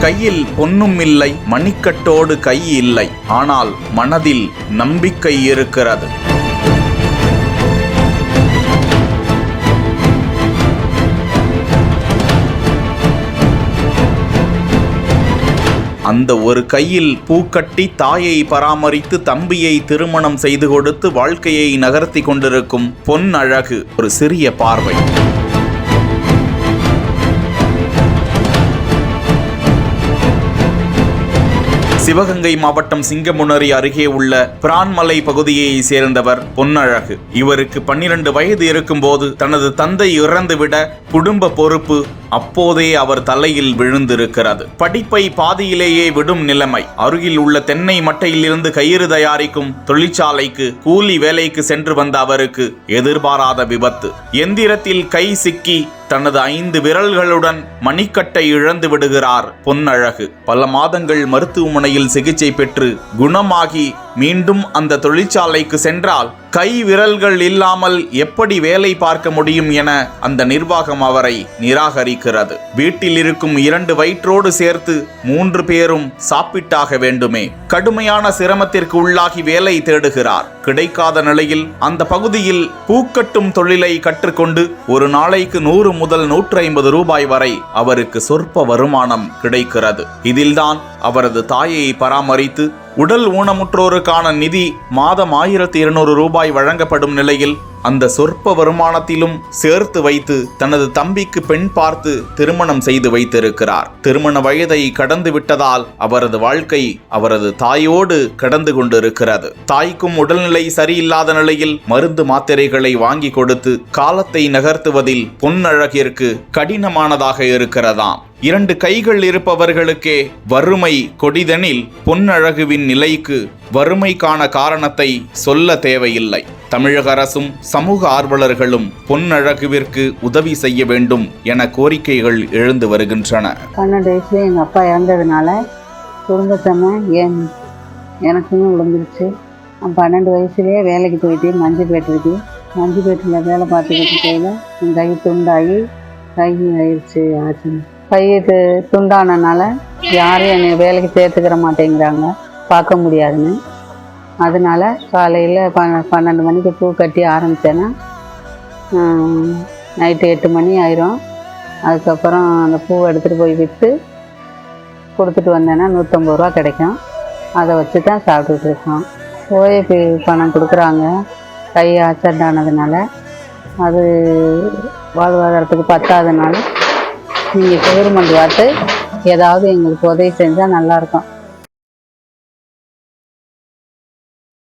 கையில் பொன்னும் இல்லை, மணிக்கட்டோடு கை இல்லை, ஆனால் மனதில் நம்பிக்கை இருக்கிறது. அந்த ஒரு கையில் பூக்கட்டி தாயை பராமரித்து தம்பியை திருமணம் செய்து கொடுத்து வாழ்க்கையை நகர்த்தி கொண்டிருக்கும் பொன் அழகு ஒரு சிறிய பார்வை. சிவகங்கை மாவட்டம் சிங்கமுனரி அருகே உள்ள பிரான்மலை பகுதியை சேர்ந்தவர் பொன்னழகு. இவருக்கு 12 வயது இருக்கும்போது தனது தந்தை இறந்துவிட குடும்ப பொறுப்பு அப்போதே அவர் தலையில் விழுந்திருக்கிறது. படிப்பை பாதியிலேயே விடும் நிலைமை. அருகில் உள்ள தென்னை மட்டையிலிருந்து கயிறு தயாரிக்கும் தொழிற்சாலைக்கு கூலி வேலைக்கு சென்று வந்த அவருக்கு எதிர்பாராத விபத்து. எந்திரத்தில் கை சிக்கி தனது 5 விரல்களுடன் மணிக்கட்டை இழந்து விடுகிறார் பொன்னழகு. பல மாதங்கள் மருத்துவமனையில் சிகிச்சை பெற்று குணமாகி மீண்டும் அந்த தொழிற்சாலைக்கு சென்றால் கை விரல்கள் இல்லாமல் எப்படி வேலை பார்க்க முடியும் என அந்த நிர்வாகம் அவரை நிராகரிக்கிறது. வீட்டில் இருக்கும் 2 வயிற்றோடு சேர்த்து 3 பேரும் சாப்பிட்டாக வேண்டுமே. கடுமையான சிரமத்திற்கு உள்ளாகி வேலை தேடுகிறார். கிடைக்காத நிலையில் அந்த பகுதியில் பூக்கட்டும் தொழிலை கற்றுக்கொண்டு ஒரு நாளைக்கு 100 முதல் 150 ரூபாய் வரை அவருக்கு சொற்ப வருமானம் கிடைக்கிறது. இதில்தான் அவரது தாயை பராமரித்து உடல் ஊனமுற்றோருக்கான நிதி மாதம் 1200 ரூபாய் வழங்கப்படும் நிலையில் அந்த சொற்ப வருமானத்திலும் சேர்த்து வைத்து தனது தம்பிக்கு பெண் பார்த்து திருமணம் செய்து வைத்திருக்கிறார். திருமண வயதை கடந்து விட்டதால் அவரது வாழ்க்கை அவரது தாயோடு கடந்து கொண்டிருக்கிறது. தாய்க்கும் உடல்நிலை சரியில்லாத நிலையில் மருந்து மாத்திரைகளை வாங்கி கொடுத்து காலத்தை நகர்த்துவதில் பொன்னழகிற்கு கடினமானதாக இருக்கிறதாம். 2 கைகள் இருப்பவர்களுக்கே வறுமை கொடிதெனில் பொன்னழகுவின் நிலைக்கு வறுமைக்கான காரணத்தை சொல்ல தேவையில்லை. தமிழக அரசும் சமூக ஆர்வலர்களும் பொன்னழகுவிற்கு உதவி செய்ய வேண்டும் என கோரிக்கைகள் எழுந்து வருகின்றன. 12 வயசுல எங்கள் அப்பா இறந்ததுனால குடும்பத்தமை எனக்குன்னு விழுந்துருச்சு. 12 வயசுலேயே வேலைக்கு போயிட்டு மஞ்சுப்பேட்டில் வேலை பார்த்துக்கிட்டு கையில் என் கை துண்டாகி கை ஆச்சு. கை துண்டானனால யாரும் என்னை வேலைக்கு சேர்த்துக்கிற மாட்டேங்கிறாங்க, பார்க்க முடியாதுன்னு. அதனால காலையில் 12 மணிக்கு பூ கட்டி ஆரம்பித்தேன்னா நைட்டு 8 மணி ஆயிரும். அதுக்கப்புறம் அந்த பூவை எடுத்துகிட்டு போய் விற்று கொடுத்துட்டு வந்தேன்னா 150 ரூபா கிடைக்கும். அதை வச்சு தான் சாப்பிட்டுட்டு இருக்கோம். ஓஏபி பணம் கொடுக்குறாங்க. கை ஆக்சிடென்ட் ஆனதுனால அது வாழ்வாதாரத்துக்கு பத்தாதனால நீங்கள் கவர்மெண்ட் பார்த்து ஏதாவது எங்களுக்கு உதவி செஞ்சால் நல்லாயிருக்கும்.